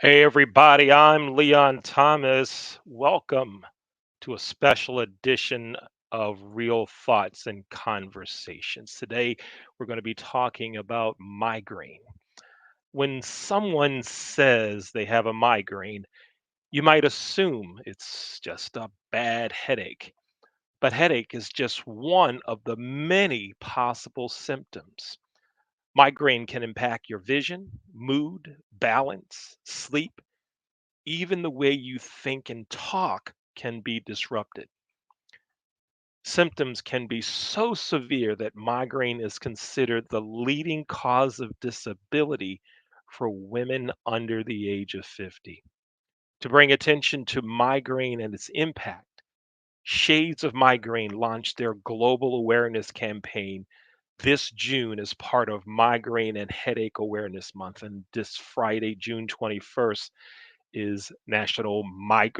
Hey, everybody, I'm Leon Thomas. Welcome to a special edition of Real Thoughts and Conversations. Today, we're going to be talking about migraine. When someone says they have a migraine, you might assume it's just a bad headache. But headache is just one of the many possible symptoms. Migraine can impact your vision, mood, balance, sleep. Even the way you think and talk can be disrupted. Symptoms can be so severe that migraine is considered the leading cause of disability for women under the age of 50. To bring attention to migraine and its impact, Shades of Migraine launched their global awareness campaign this June as part of Migraine and Headache Awareness Month. And this Friday, June 21st, is National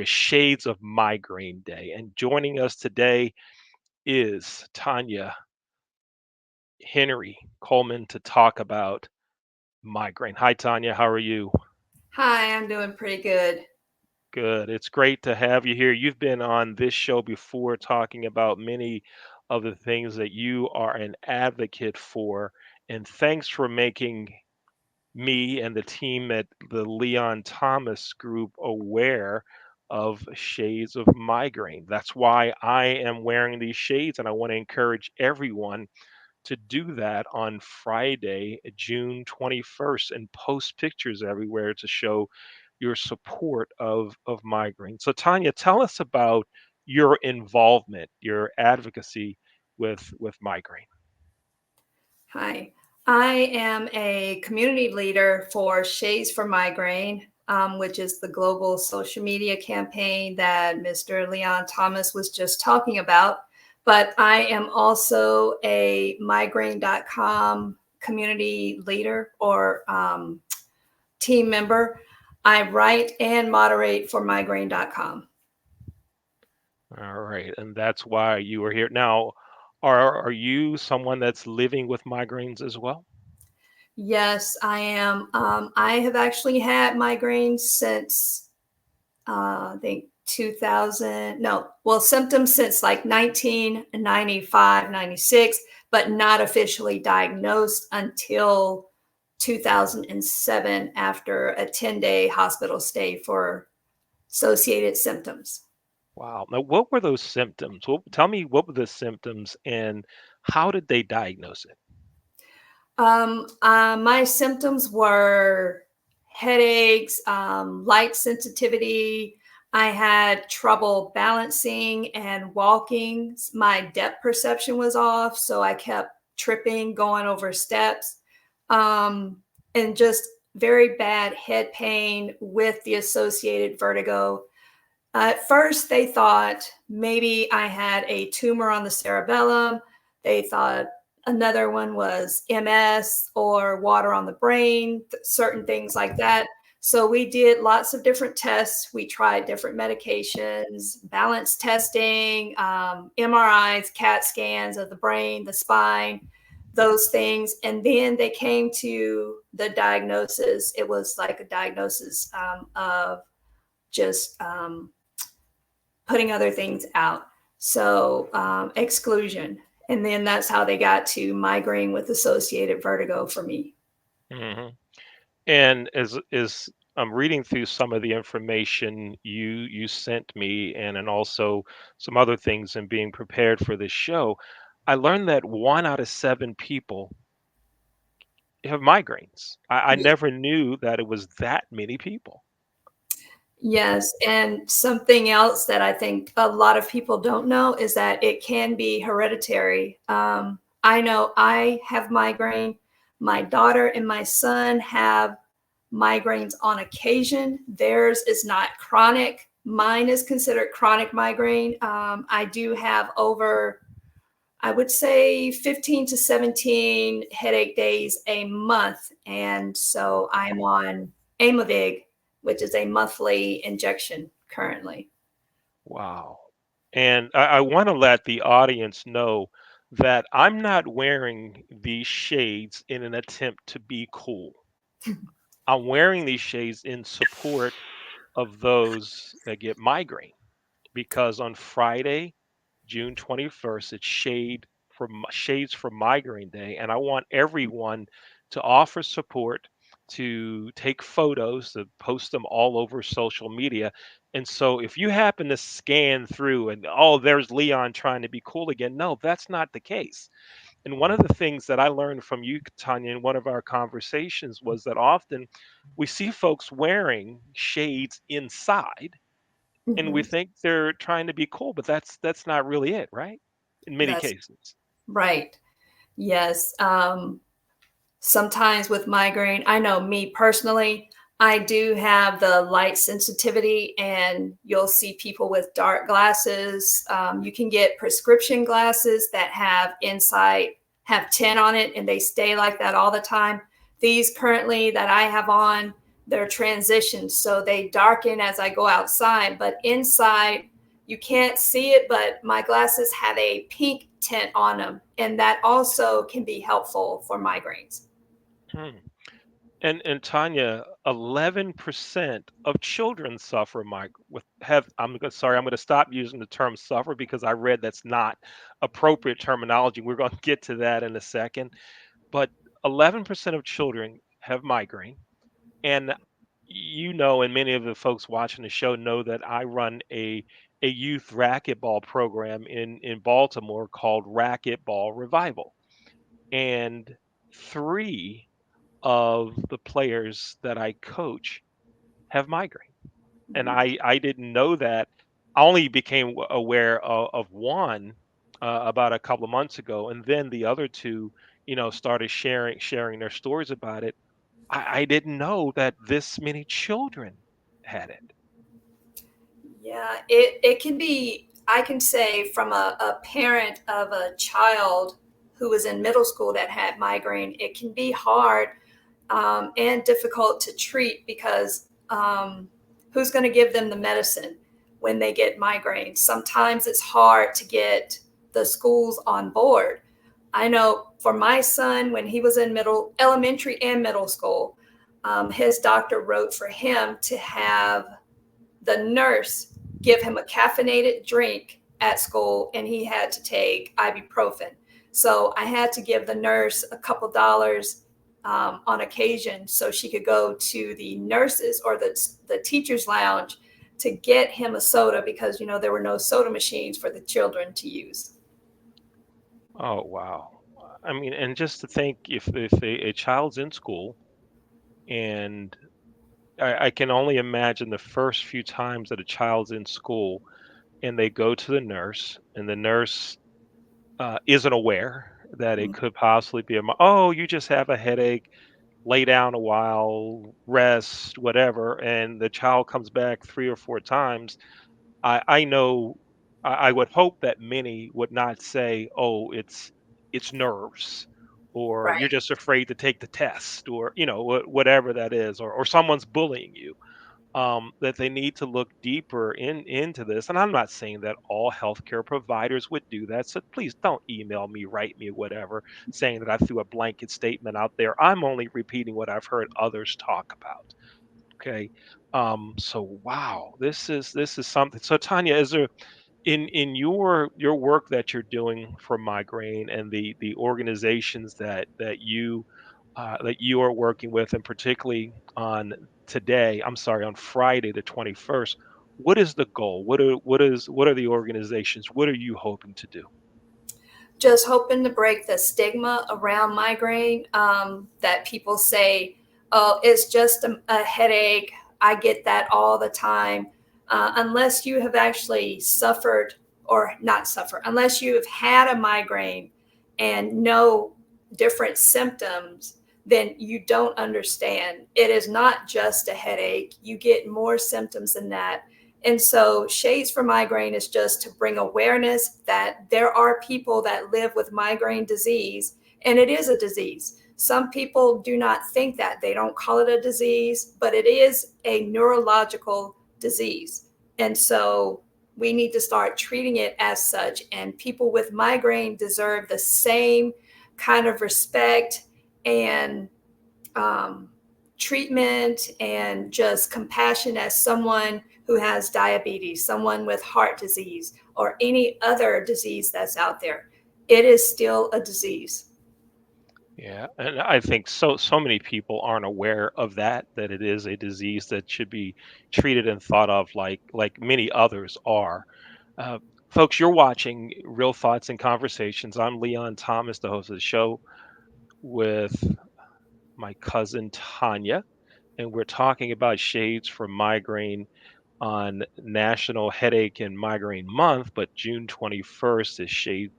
Shades of Migraine Day. And joining us today is Tanya Henry Coleman to talk about migraine. Hi, Tanya. How are you? Hi, I'm doing pretty good. Good. It's great to have you here. You've been on this show before talking about many of the things that you are an advocate for. And thanks for making me and the team at the Leon Thomas Group aware of shades of migraine. That's why I am wearing these shades, and I want to encourage everyone to do that on Friday, June 21st, and post pictures everywhere to show your support of migraine. So, Tanya, tell us about your involvement, your advocacy with migraine. Hi. I am a community leader for Shades for Migraine, which is the global social media campaign that Mr. Leon Thomas was just talking about. But I am also a migraine.com community leader or team member. I write and moderate for migraine.com. All right, and that's why you are here. Now, are you someone that's living with migraines as well? Yes, I am. I have actually had migraines since I think 2000, no, well, symptoms since like 1995, 96, but not officially diagnosed until 2007 after a 10-day hospital stay for associated symptoms. Wow. Now, what were those symptoms? Tell me what were the symptoms and how did they diagnose it? My symptoms were headaches, light sensitivity. I had trouble balancing and walking. My depth perception was off, so I kept tripping, going over steps, um, and just very bad head pain with the associated vertigo. At first, they thought maybe I had a tumor on the cerebellum. They thought another one was MS or water on the brain, certain things like that. So we did lots of different tests. We tried different medications, balance testing, MRIs, CAT scans of the brain, the spine, those things. And then they came to the diagnosis. It was like a diagnosis of just putting other things out. So exclusion. And then that's how they got to migraine with associated vertigo for me. Hmm. And as I'm reading through some of the information you sent me, and also some other things in being prepared for this show, I learned that 1 out of 7 people have migraines. I never knew that it was that many people. Yes. And something else that I think a lot of people don't know is that it can be hereditary. I know I have migraine. My daughter and my son have migraines on occasion. Theirs is not chronic. Mine is considered chronic migraine. I do have over, I would say, 15 to 17 headache days a month. And so I'm on Aimovig, which is a monthly injection currently. Wow. And I want to let the audience know that I'm not wearing these shades in an attempt to be cool. I'm wearing these shades in support of those that get migraine because on Friday, June 21st, it's Shades for Migraine Day, and I want everyone to offer support, to take photos, to post them all over social media. And so if you happen to scan through and, oh, there's Leon trying to be cool again, no, that's not the case. And one of the things that I learned from you, Tanya, in one of our conversations was that often we see folks wearing shades inside and we Mhm. think they're trying to be cool, but that's not really it, right? In many That's cases. right. Yes. Sometimes with migraine, I know me personally, I do have the light sensitivity, and you'll see people with dark glasses. You can get prescription glasses that have inside have tint on it, and they stay like that all the time. These currently that I have on, they're transitions, so they darken as I go outside, but inside you can't see it, but my glasses have a pink tint on them, and that also can be helpful for migraines. Hmm. And Tanya, 11% of children suffer with have I'm going to stop using the term suffer because I read that's not appropriate terminology. We're going to get to that in a second. But 11% of children have migraine. And and many of the folks watching the show know that I run a youth racquetball program in Baltimore called Racquetball Revival. And three of the players that I coach have migraine. And Mhm. I didn't know that. I only became aware of one about a couple of months ago, and then the other two, started sharing their stories about it. I didn't know that this many children had it. Yeah, it can be, I can say from a parent of a child who was in middle school that had migraine, it can be hard and difficult to treat because who's going to give them the medicine when they get migraines? Sometimes it's hard to get the schools on board. I know for my son, when he was in elementary and middle school, his doctor wrote for him to have the nurse give him a caffeinated drink at school, and he had to take ibuprofen. So I had to give the nurse a couple dollars on occasion so she could go to the nurses or the teacher's lounge to get him a soda because there were no soda machines for the children to use. Oh wow. I mean, and just to think if a child's in school and I can only imagine the first few times that a child's in school and they go to the nurse and the nurse isn't aware that it Mm. could possibly be oh, you just have a headache, lay down a while, rest, whatever, and the child comes back 3 or 4 times. I know I would hope that many would not say, "Oh, it's nerves," or "You're Right. just afraid to take the test," or whatever that is, or someone's bullying you. That they need to look deeper into this. And I'm not saying that all healthcare providers would do that. So please don't email me, write me, whatever, saying that I threw a blanket statement out there. I'm only repeating what I've heard others talk about. Okay. So wow, this is something. So Tanya, is there in your work that you're doing for migraine and the organizations that you are working with, and particularly on on Friday the 21st, what is the goal? What are the organizations? What are you hoping to do? Just hoping to break the stigma around migraine that people say, oh, it's just a headache. I get that all the time. Unless you have actually suffered or not suffered, unless you have had a migraine and know different symptoms, then you don't understand. It is not just a headache. You get more symptoms than that. And so, Shades for Migraine is just to bring awareness that there are people that live with migraine disease, and it is a disease. Some people do not think that, they don't call it a disease, but it is a neurological disease. And so, we need to start treating it as such. And people with migraine deserve the same kind of respect and um, treatment and just compassion as someone who has diabetes, someone with heart disease, or any other disease that's out there. It is still a disease. Yeah, and I think so many people aren't aware of that, that it is a disease that should be treated and thought of like many others are. Uh, Folks, you're watching Real Thoughts and Conversations. I'm Leon Thomas, the host of the show, with my cousin Tanya, and we're talking about shades from migraine on National Headache and Migraine Month, but June 21st is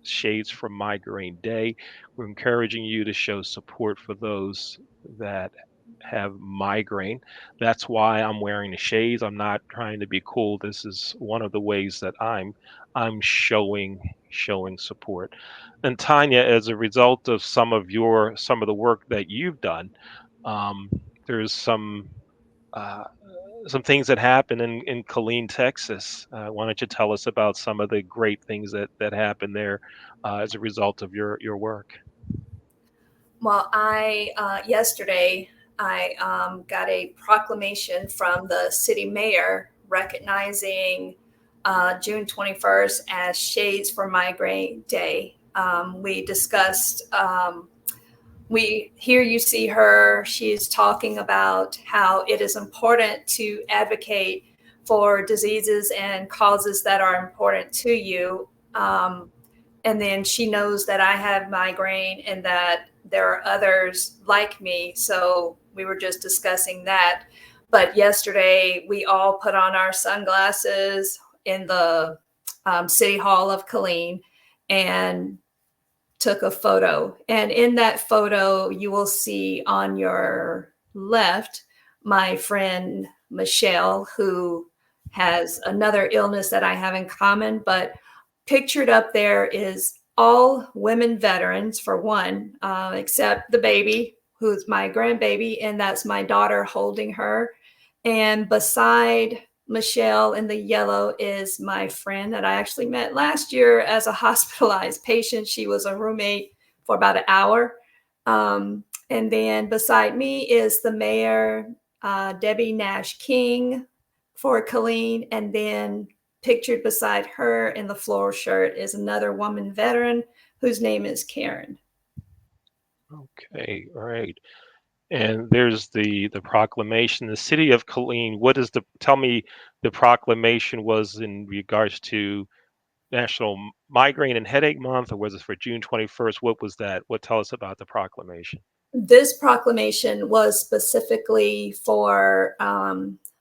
Shades from Migraine Day. We're encouraging you to show support for those that have migraine. That's why I'm wearing the shades. I'm not trying to be cool. This is one of the ways that I'm showing support. And Tanya, as a result of some of the work that you've done, um, there's uh, some things that happen in Killeen, Texas. Why don't you tell us about some of the great things that happen there as a result of your work? Well, I yesterday I got a proclamation from the city mayor recognizing June 21st as Shades for Migraine Day. We discussed. We here you see her. She's talking about how it is important to advocate for diseases and causes that are important to you. And then she knows that I have migraine and that there are others like me. So we were just discussing that. But yesterday, we all put on our sunglasses in the City Hall of Killeen and took a photo. And in that photo, you will see on your left my friend Michelle, who has another illness that I have in common. But pictured up there is all women veterans, for one, except the baby, who's my grandbaby, and that's my daughter holding her. And beside Michelle in the yellow is my friend that I actually met last year as a hospitalized patient. She was a roommate for about an hour. And then beside me is the mayor, Debbie Nash King for Killeen. And then pictured beside her in the floral shirt is another woman veteran whose name is Karen. Okay, all right. And there's the proclamation, the city of Killeen. What is the tell me the proclamation was in regards to National Migraine and Headache Month, or was it for June 21st? What was that? What tell us about the proclamation? This proclamation was specifically for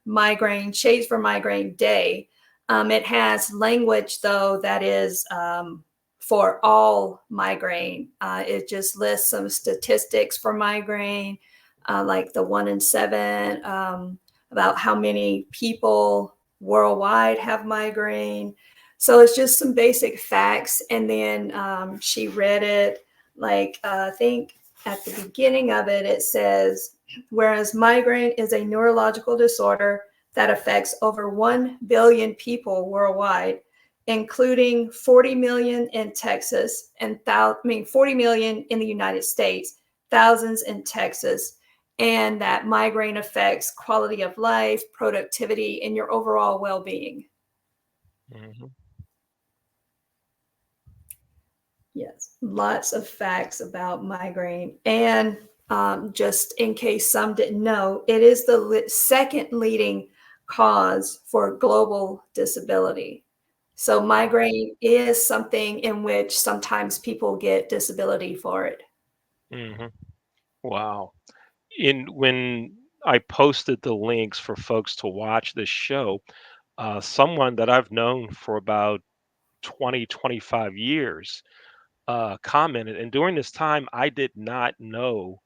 migraine, Shades for Migraine Day. It has language, though, that is for all migraine. It just lists some statistics for migraine, like the 1 in 7, about how many people worldwide have migraine. So it's just some basic facts. And then she read it, like, I think at the beginning of it, it says, whereas migraine is a neurological disorder that affects over 1 billion people worldwide, including 40 million in Texas and 40 million in the United States, thousands in Texas, and that migraine affects quality of life, productivity, and your overall well-being. Hmm. Yes, lots of facts about migraine. And just in case some didn't know, it is the second leading cause for global disability. So, Wow. migraine is something in which sometimes people get disability for it. Hmm. Wow. In when I posted the links for folks to watch this show, someone that I've known for about 20, 25 years commented, and during this time, I did not know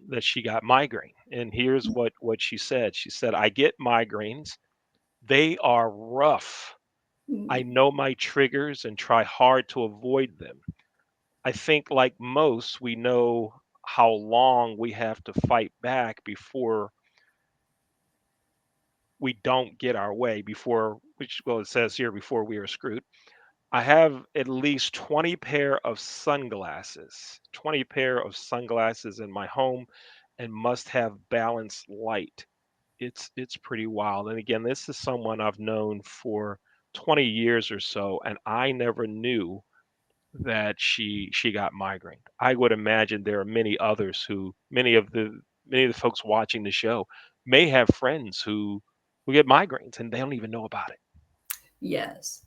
that she got migraine. And here's what she said. She said, "I get migraines. They are rough. I Mm, know my triggers and try hard to avoid them. I think, like most, we know how long we have to fight back before we don't get our way, before, which, well, it says here, before we are screwed. I have at least 20 pair of sunglasses in my home, and must have balanced light. It's pretty wild. And again, this is someone I've known for 20 years or so, and I never knew that she got migraine. I would imagine there are many others who many of the folks watching the show may have friends who get migraines and they don't even know about it. Yes.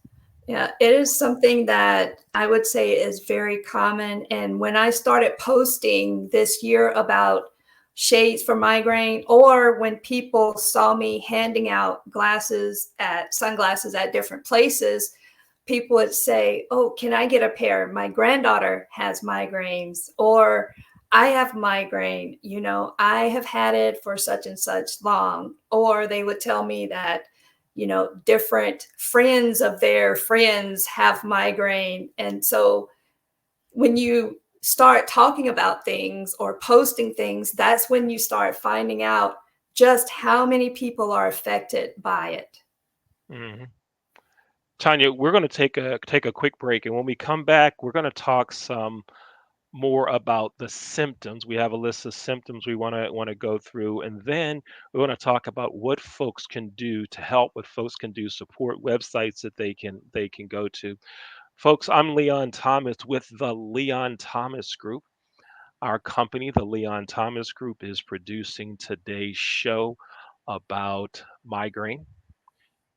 Yeah, it is something that I would say is very common. And when I started posting this year about shades for migraine, or when people saw me handing out sunglasses at different places, people would say, "Oh, can I get a pair? My granddaughter has migraines," or "I have migraine, I have had it for such and such long." Or they would tell me that, different friends of their friends have migraine. And so when you start talking about things or posting things, that's when you start finding out just how many people are affected by it. Mhm. Tanya, we're going to take a quick break, and when we come back, we're going to talk some more about the symptoms. We have a list of symptoms we want to go through, and then we want to talk about what folks can do to help, what folks can do, support websites that they can go to. Folks, I'm Leon Thomas with the Leon Thomas Group. Our company, the Leon Thomas Group, is producing today's show about migraine.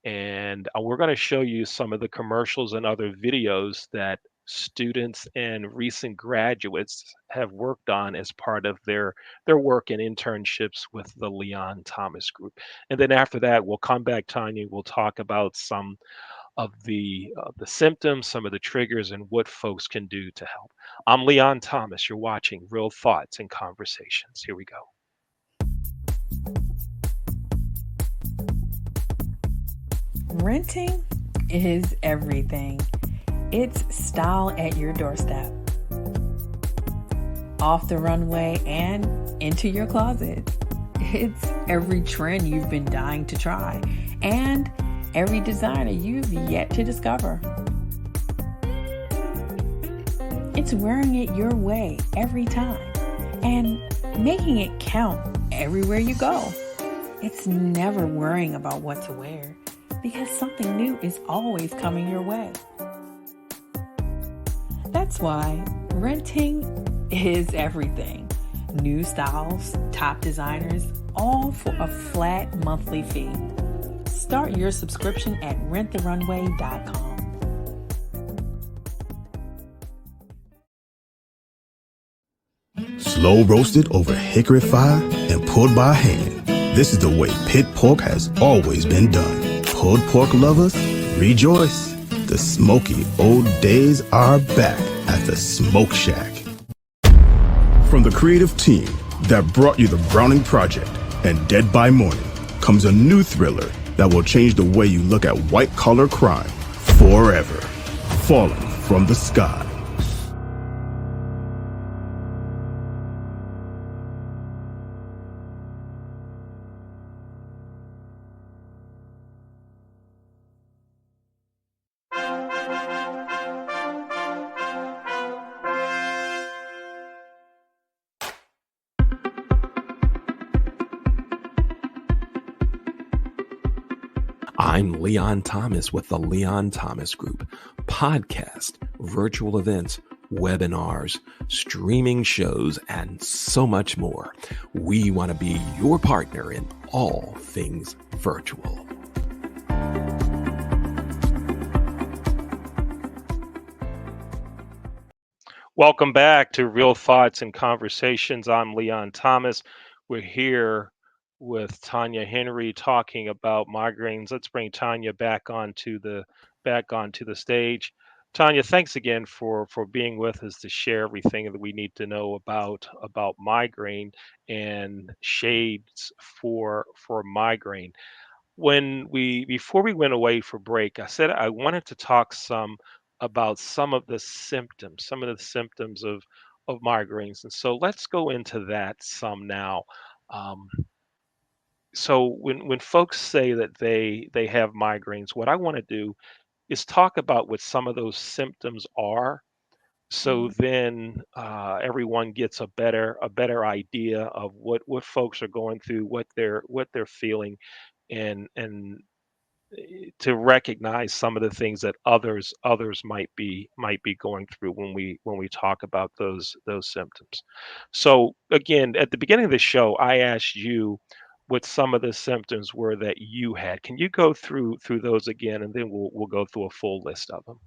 And we're going to show you some of the commercials and other videos that students and recent graduates have worked on as part of their work and internships with the Leon Thomas Group. And then after that, we'll come back, Tanya. We'll talk about some of the symptoms, some of the triggers, and what folks can do to help. I'm Leon Thomas. You're watching Real Thoughts and Conversations. Here we go. Renting is everything. It's style at your doorstep, off the runway, and into your closet. It's every trend you've been dying to try, and every designer you've yet to discover. It's wearing it your way every time and making it count everywhere you go. It's never worrying about what to wear because something new is always coming your way. That's why renting is everything. New styles, top designers, all for a flat monthly fee. Start your subscription at renttherunway.com. Slow roasted over hickory fire and pulled by hand. This is the way pit pork has always been done. Pulled pork lovers, rejoice. The smoky old days are back at the Smoke Shack. From the creative team that brought you the Browning Project and Dead by Morning comes a new thriller that will change the way you look at white-collar crime forever. Falling from the Sky. I'm Leon Thomas with the Leon Thomas Group. Podcast, virtual events, webinars, streaming shows, and so much more. We want to be your partner in all things virtual. Welcome back to Real Thoughts and Conversations. I'm Leon Thomas. We're here with Tanya Henry talking about migraines. Let's bring Tanya back onto the stage. Tanya, thanks again for being with us to share everything that we need to know about migraine and shades for migraine. When we before we went away for break, I said I wanted to talk some about some of the symptoms of migraines, and so let's go into that some now. Um, so when folks say that they have migraines, what I want to do is talk about what some of those symptoms are, So then everyone gets a better idea of what folks are going through, what they're feeling, and to recognize some of the things that others might be going through when we talk about those symptoms. So again, at the beginning of the show, I asked you what some of the symptoms were that you had. Can you go through those again, and then we'll go through a full list of them?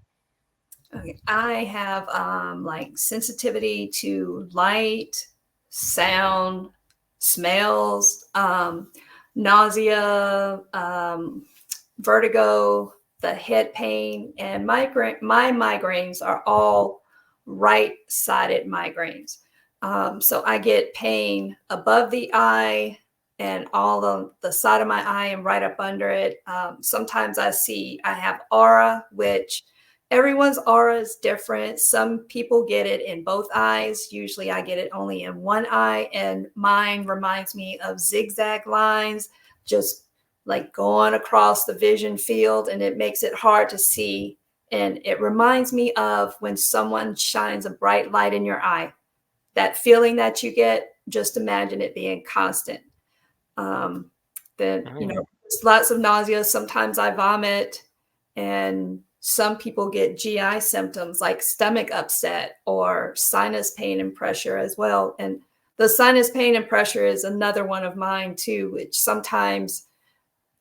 Okay. I have like sensitivity to light, sound, smells, nausea, vertigo, the head pain, and migraine. My migraines are all right-sided migraines. So I get pain above the eye and all of the side of my eye and right up under it. Sometimes I have aura, which everyone's aura is different. Some people get it in both eyes. Usually I get it only in one eye, and mine reminds me of zigzag lines, just like going across the vision field, and it makes it hard to see. And it reminds me of when someone shines a bright light in your eye. That feeling that you get, just imagine it being constant. Um, then, Mm. there's lots of nausea. Sometimes I vomit, and some people get GI symptoms like stomach upset or sinus pain and pressure as well. And the sinus pain and pressure is another one of mine too, which sometimes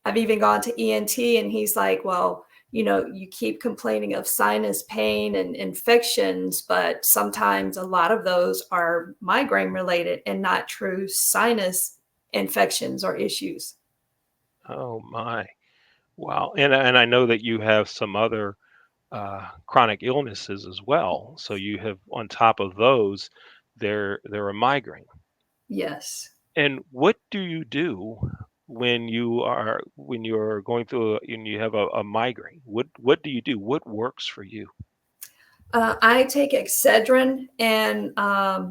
I've even gone to ENT and he's like, well, you keep complaining of sinus pain and infections, but sometimes a lot of those are migraine related and not true sinus infections or issues. Oh my. Wow. And I know that you have some other chronic illnesses as well. So you have, on top of those, there are migraine. Yes. And what do you do when you're going through and you have a migraine? What do you do? What works for you? I take Excedrin, and I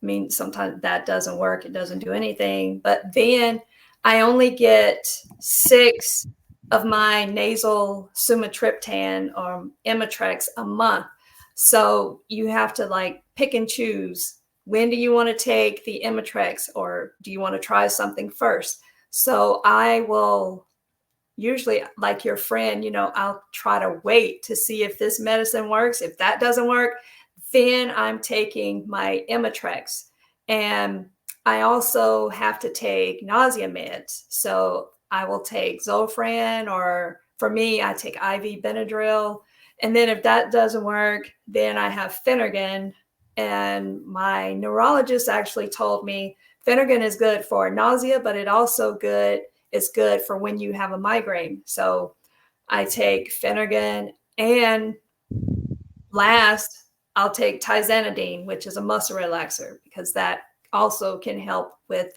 mean, sometimes that doesn't work. It doesn't do anything. But then I only get 6 of my nasal sumatriptan or Imitrex a month. So you have to like pick and choose. When do you want to take the Imitrex, or do you want to try something first? So I will usually, like your friend, I'll try to wait to see if this medicine works. If that doesn't work, then I'm taking my Imitrex. And I also have to take nausea meds. So I will take Zofran, or for me, I take IV Benadryl. And then if that doesn't work, then I have Phenergan. And my neurologist actually told me Phenergan is good for nausea, but it's good for when you have a migraine. So I take Phenergan, and last, I'll take tizanidine, which is a muscle relaxer, because that also can help with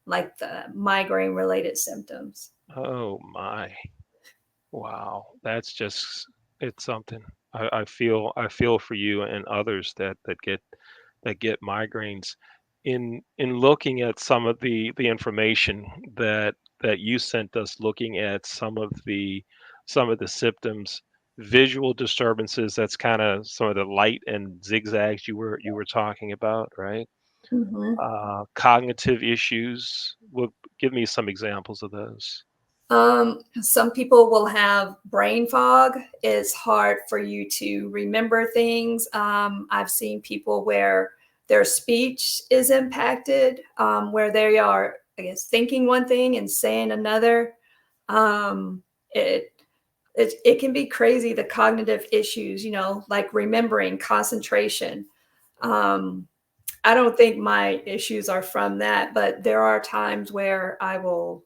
like the migraine related symptoms. Oh my. Wow. It's something. I feel for you and others that get migraines. In looking at some of the information that you sent us, looking at some of the symptoms, visual disturbances, that's kind of some of the light and zigzags you were talking about, right? Mhm. Cognitive issues. Give me some examples of those. Some people will have brain fog. It's hard for you to remember things. I've seen people where their speech is impacted, where they are, I guess, thinking one thing and saying another. Um, it, it can be crazy, the cognitive issues, like remembering, concentration. Um, I don't think my issues are from that, but there are times where I will,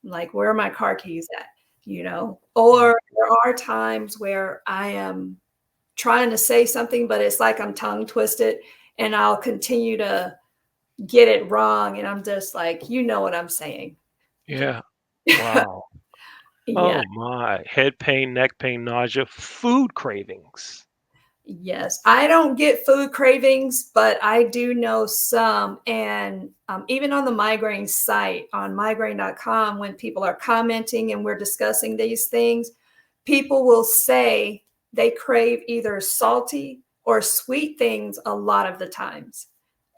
like, where are my car keys at? Mm. Or there are times where I am trying to say something, but it's like I'm tongue twisted, and I'll continue to get it wrong. And I'm just like, what I'm saying. Yeah. Wow. Yeah. Oh my. Head pain, neck pain, nausea, food cravings. Yes, I don't get food cravings, but I do know some. And even on the migraine site, on migraine.com, when people are commenting and we're discussing these things, people will say they crave either salty or sweet things a lot of the times.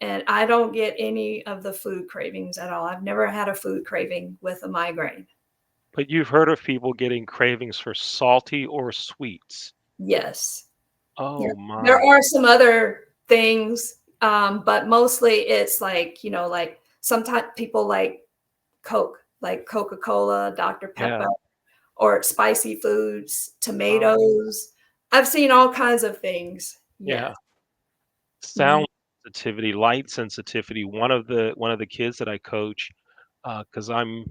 And I don't get any of the food cravings at all. I've never had a food craving with a migraine. But you've heard of people getting cravings for salty or sweets. Yes. Yeah. Oh There my. are some other things, but mostly it's like, like sometimes people like Coke, like Coca-Cola, Dr. Yeah. Pepper, or spicy foods, Oh, tomatoes. I've seen all kinds of things. yeah. Yes. Mhm. Sound sensitivity, light sensitivity. One of the kids that I coach, because I'm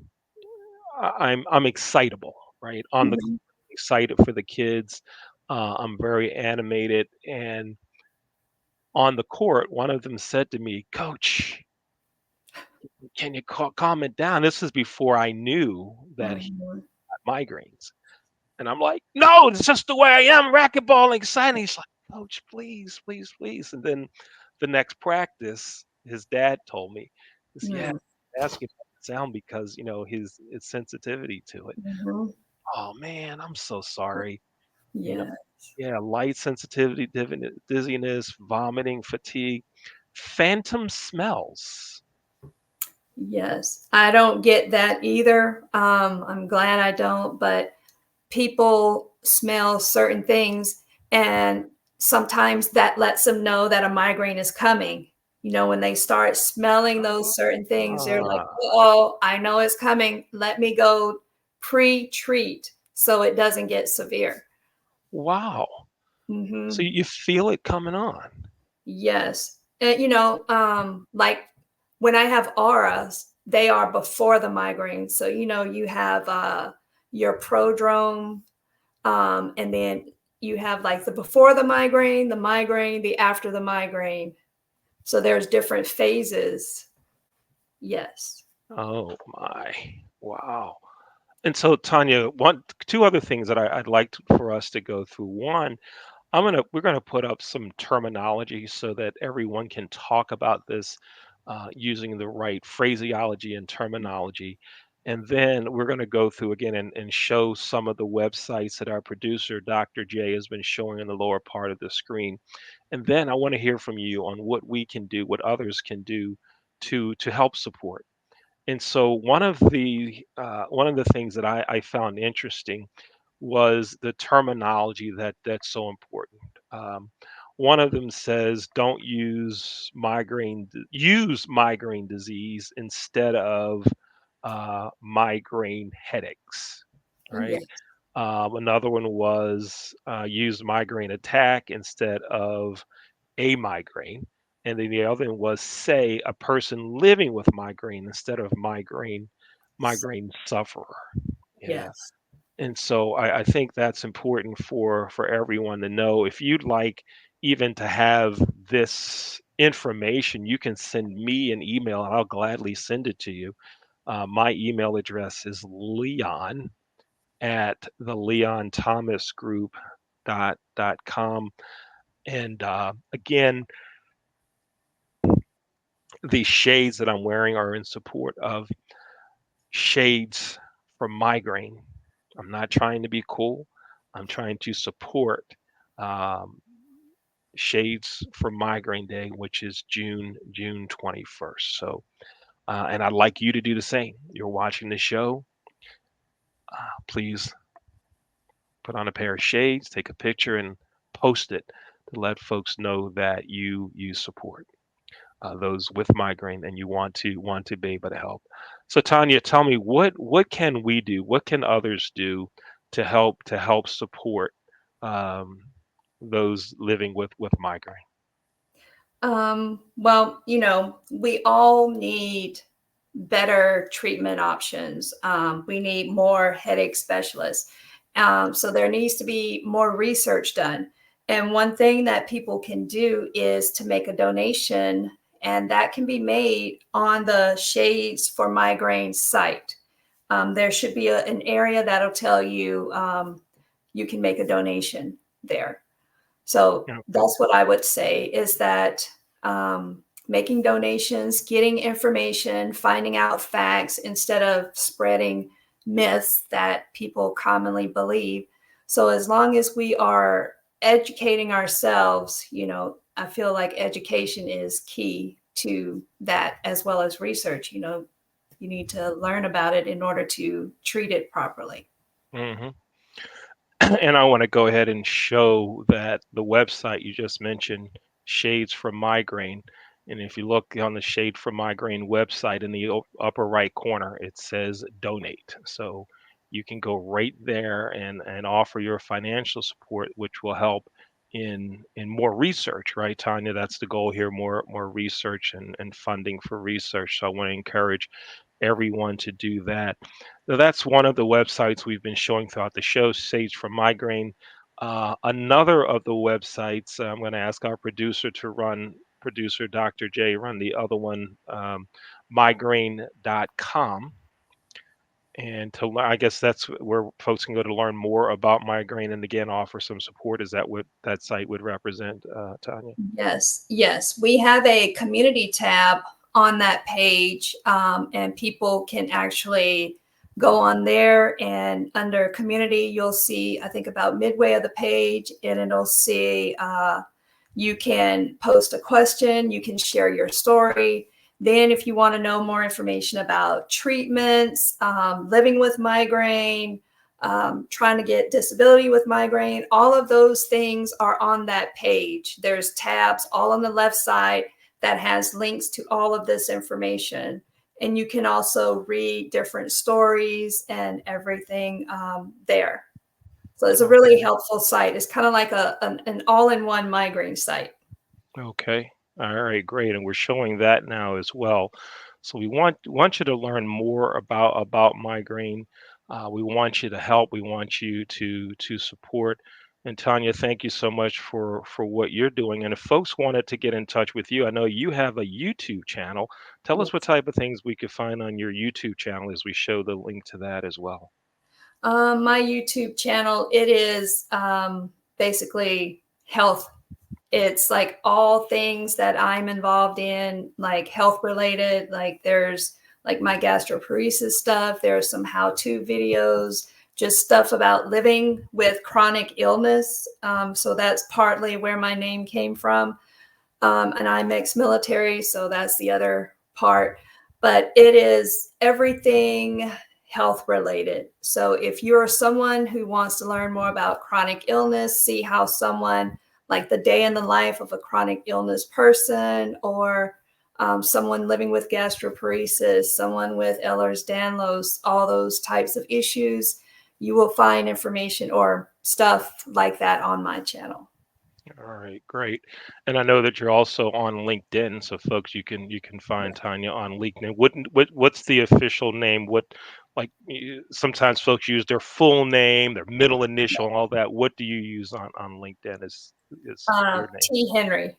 excitable, right? On the Mhm. excited for the kids. I'm very animated, and on the court, one of them said to me, "Coach, can you calm it down?" This is before I knew that he Mhm. had migraines. And I'm like, "No, it's just the way I am, racquetball excited." He's like, "Coach, please, please, please." And then the next practice, his dad told me, is yeah, Mm. asking about the sound because his sensitivity to it. Mhm. Oh man, I'm so sorry. You know, Yeah. yeah, light sensitivity, dizziness, vomiting, fatigue, phantom smells. Yes. I don't get that either. I'm glad I don't, but people smell certain things, and sometimes that lets them know that a migraine is coming. When they start smelling those certain things, they're like, Ah, oh, I know it's coming. Let me go pre-treat so it doesn't get severe. wow. So Hmm. you feel it coming on. Yes. And, like when I have auras, they are before the migraine. So, you have your prodrome, and then you have like the before the migraine, the after the migraine. So there's different phases. Yes. Oh my. Wow. And so Tanya, two other things that I'd like for us to go through. One, we're gonna put up some terminology so that everyone can talk about this using the right phraseology and terminology. And then we're going to go through again and show some of the websites that our producer, Dr. J, has been showing in the lower part of the screen. And then I want to hear from you on what we can do, what others can do to help support. And so one of the things that I found interesting was the terminology that's so important. Um, One of them says, "Don't use migraine disease instead of migraine headaches." Right. Yes. Another one was use migraine attack instead of a migraine. And then the other one was say a person living with migraine instead of migraine sufferer. Yeah. Yes. And so I think that's important for everyone to know. If you'd like even to have this information, you can send me an email and I'll gladly send it to you. My email address is leon at the Leon Thomas Group dot com. And again, the shades that I'm wearing are in support of shades for migraine. I'm not trying to be cool. I'm trying to support um, shades for Migraine Day, which is June 21st. So, and I'd like you to do the same. You're watching the show. Please put on a pair of shades, take a picture, and post it to let folks know that you support those with migraine and you want to be able to help. So Tanya, tell me what can we do? What can others do to help support um, those living with migraine? Well, we all need better treatment options. We need more headache specialists. So there needs to be more research done. And one thing that people can do is to make a donation, and that can be made on the Shades for Migraine site. There should be an area that'll tell you you can make a donation there. So Okay. that's what I would say is that making donations, getting information, finding out facts instead of spreading myths that people commonly believe. So as long as we are educating ourselves, I feel like education is key to that, as well as research. You need to learn about it in order to treat it properly. Hmm. And I want to go ahead and show that the website you just mentioned, Shades from Migraine. And if you look on the Shade from Migraine website in the upper right corner, it says donate. So you can go right there and offer your financial support, which will help in more research, right, Tanya? That's the goal here, more research and funding for research. So I want to encourage everyone to do that. So that's one of the websites we've been showing throughout the show, Sage for Migraine. Another of the websites, I'm going to ask our producer to run, producer Dr. J, run the other one, migraine.com. And I guess that's where folks can go to learn more about migraine and again offer some support. Is that what that site would represent, Tanya? Yes, yes. We have a community tab on that page, and people can actually go on there, and under community, you'll see, I think about midway of the page, and it'll see you can post a question, you can share your story. Then if you want to know more information about treatments, living with migraine, trying to get disability with migraine, all of those things are on that page. There's tabs all on the left side that has links to all of this information. And you can also read different stories and everything there. So it's a really Okay. helpful site. It's kind of like an all-in-one migraine site. Okay. All right, great. And we're showing that now as well. So we want you to learn more about migraine. We want you to help. We want you to support. And Tanya, thank you so much for what you're doing. And if folks wanted to get in touch with you, I know you have a YouTube channel. Tell us what Yes. type of things we could find on your YouTube channel as we show the link to that as well. My YouTube channel, it is basically health. It's like all things that I'm involved in, like health related. Like there's like my gastroparesis stuff. There's some how-to videos, just stuff about living with chronic illness. So that's partly where my name came from. And I'm ex-military, so that's the other part. But it is everything health related. So if you're someone who wants to learn more about chronic illness, see how someone, like the day in the life of a chronic illness person, or someone living with gastroparesis, someone with Ehlers-Danlos, all those types of issues, you will find information or stuff like that on my channel. All right, great. And I know that you're also on LinkedIn, so folks, you can find Tanya on LinkedIn. What's the official name? What like sometimes folks use their full name, their middle initial, and all that. What do you use on LinkedIn is your name? T. Henry, T.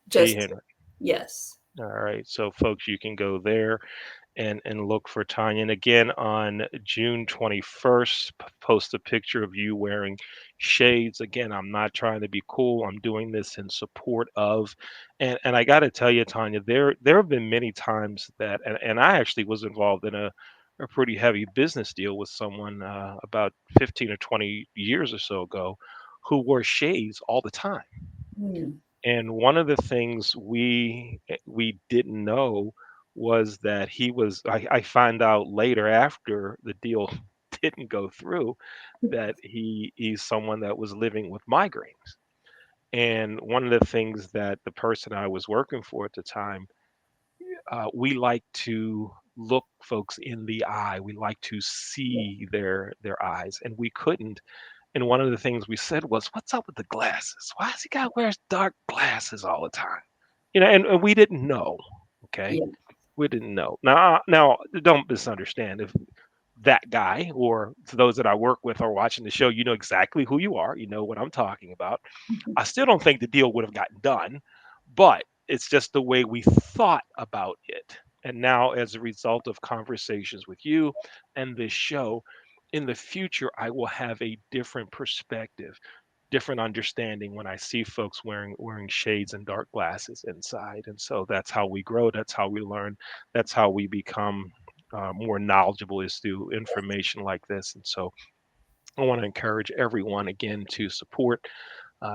just Henry. yes. All right, so folks, you can go there and look for Tanya. And again, on June 21st, post a picture of you wearing shades. Again, I'm not trying to be cool. I'm doing this in support of, and I got to tell you, Tanya, there have been many times that, and I actually was involved in a pretty heavy business deal with someone about 15 or 20 years or so ago, who wore shades all the time. Hmm. And one of the things we didn't know was that he was I find out later after the deal didn't go through that he's someone that was living with migraines. And one of the things that the person I was working for at the time, we like to look folks in the eye. We like to see their eyes, and we couldn't. And one of the things we said was, "What's up with the glasses? Why does he got wears dark glasses all the time?" And we didn't know. Okay, Yeah. we didn't know. Now, don't misunderstand. If that guy or those that I work with are watching the show, you know exactly who you are. You know what I'm talking about. I still don't think the deal would have gotten done, but it's just the way we thought about it. And now, as a result of conversations with you and this show, in the future, I will have a different perspective, different understanding when I see folks wearing shades and dark glasses inside. And so that's how we grow. That's how we learn. That's how we become more knowledgeable is through information like this. And so I want to encourage everyone again to support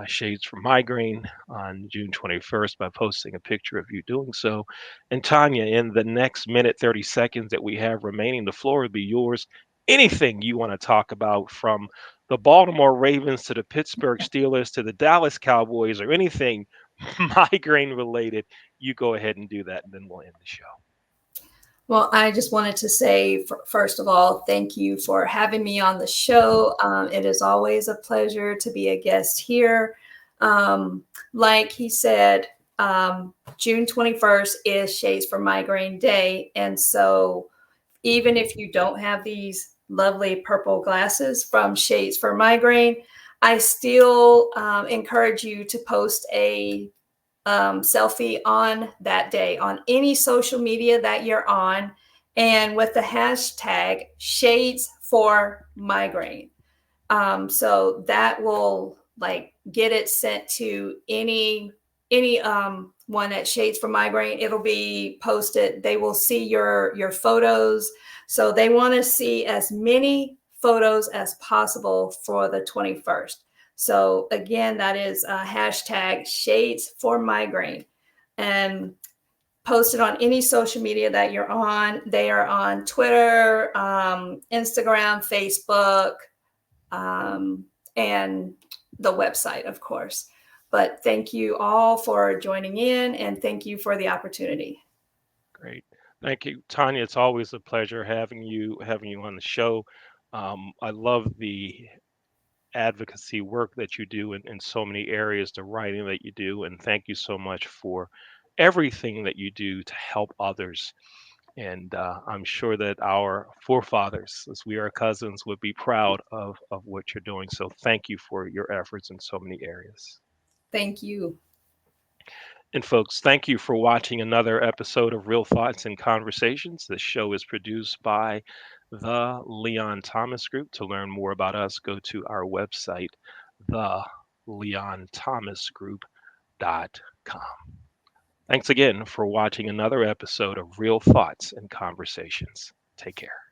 Shades from Migraine on June 21st by posting a picture of you doing so. And Tanya, in the next minute 30 seconds that we have remaining, the floor will be yours. Anything you want to talk about, from the Baltimore Ravens to the Pittsburgh Steelers to the Dallas Cowboys, or anything migraine related, you go ahead and do that, and then we'll end the show. Well, I just wanted to say, first of all, thank you for having me on the show. It is always a pleasure to be a guest here. Like he said, June 21st is Shades for Migraine Day. And so even if you don't have these lovely purple glasses from Shades for Migraine, I still encourage you to post a selfie on that day on any social media that you're on, and with the hashtag Shades for Migraine. So that will like get it sent to any one at Shades for Migraine. It'll be posted. They will see your photos. So they want to see as many photos as possible for the 21st. So again, that is hashtag Shades for Migraine, and posted on any social media that you're on. They are on Twitter, Instagram, Facebook, and the website, of course. But thank you all for joining in, and thank you for the opportunity. Great. Thank you, Tanya. It's always a pleasure having you on the show. I love the advocacy work that you do in so many areas, the writing that you do, and thank you so much for everything that you do to help others. And I'm sure that our forefathers, as we are cousins, would be proud of what you're doing. So thank you for your efforts in so many areas. Thank you. And folks, thank you for watching another episode of Real Thoughts and Conversations. This show is produced by the Leon Thomas Group. To learn more about us, go to our website, theleonthomasgroup.com. Thanks again for watching another episode of Real Thoughts and Conversations. Take care.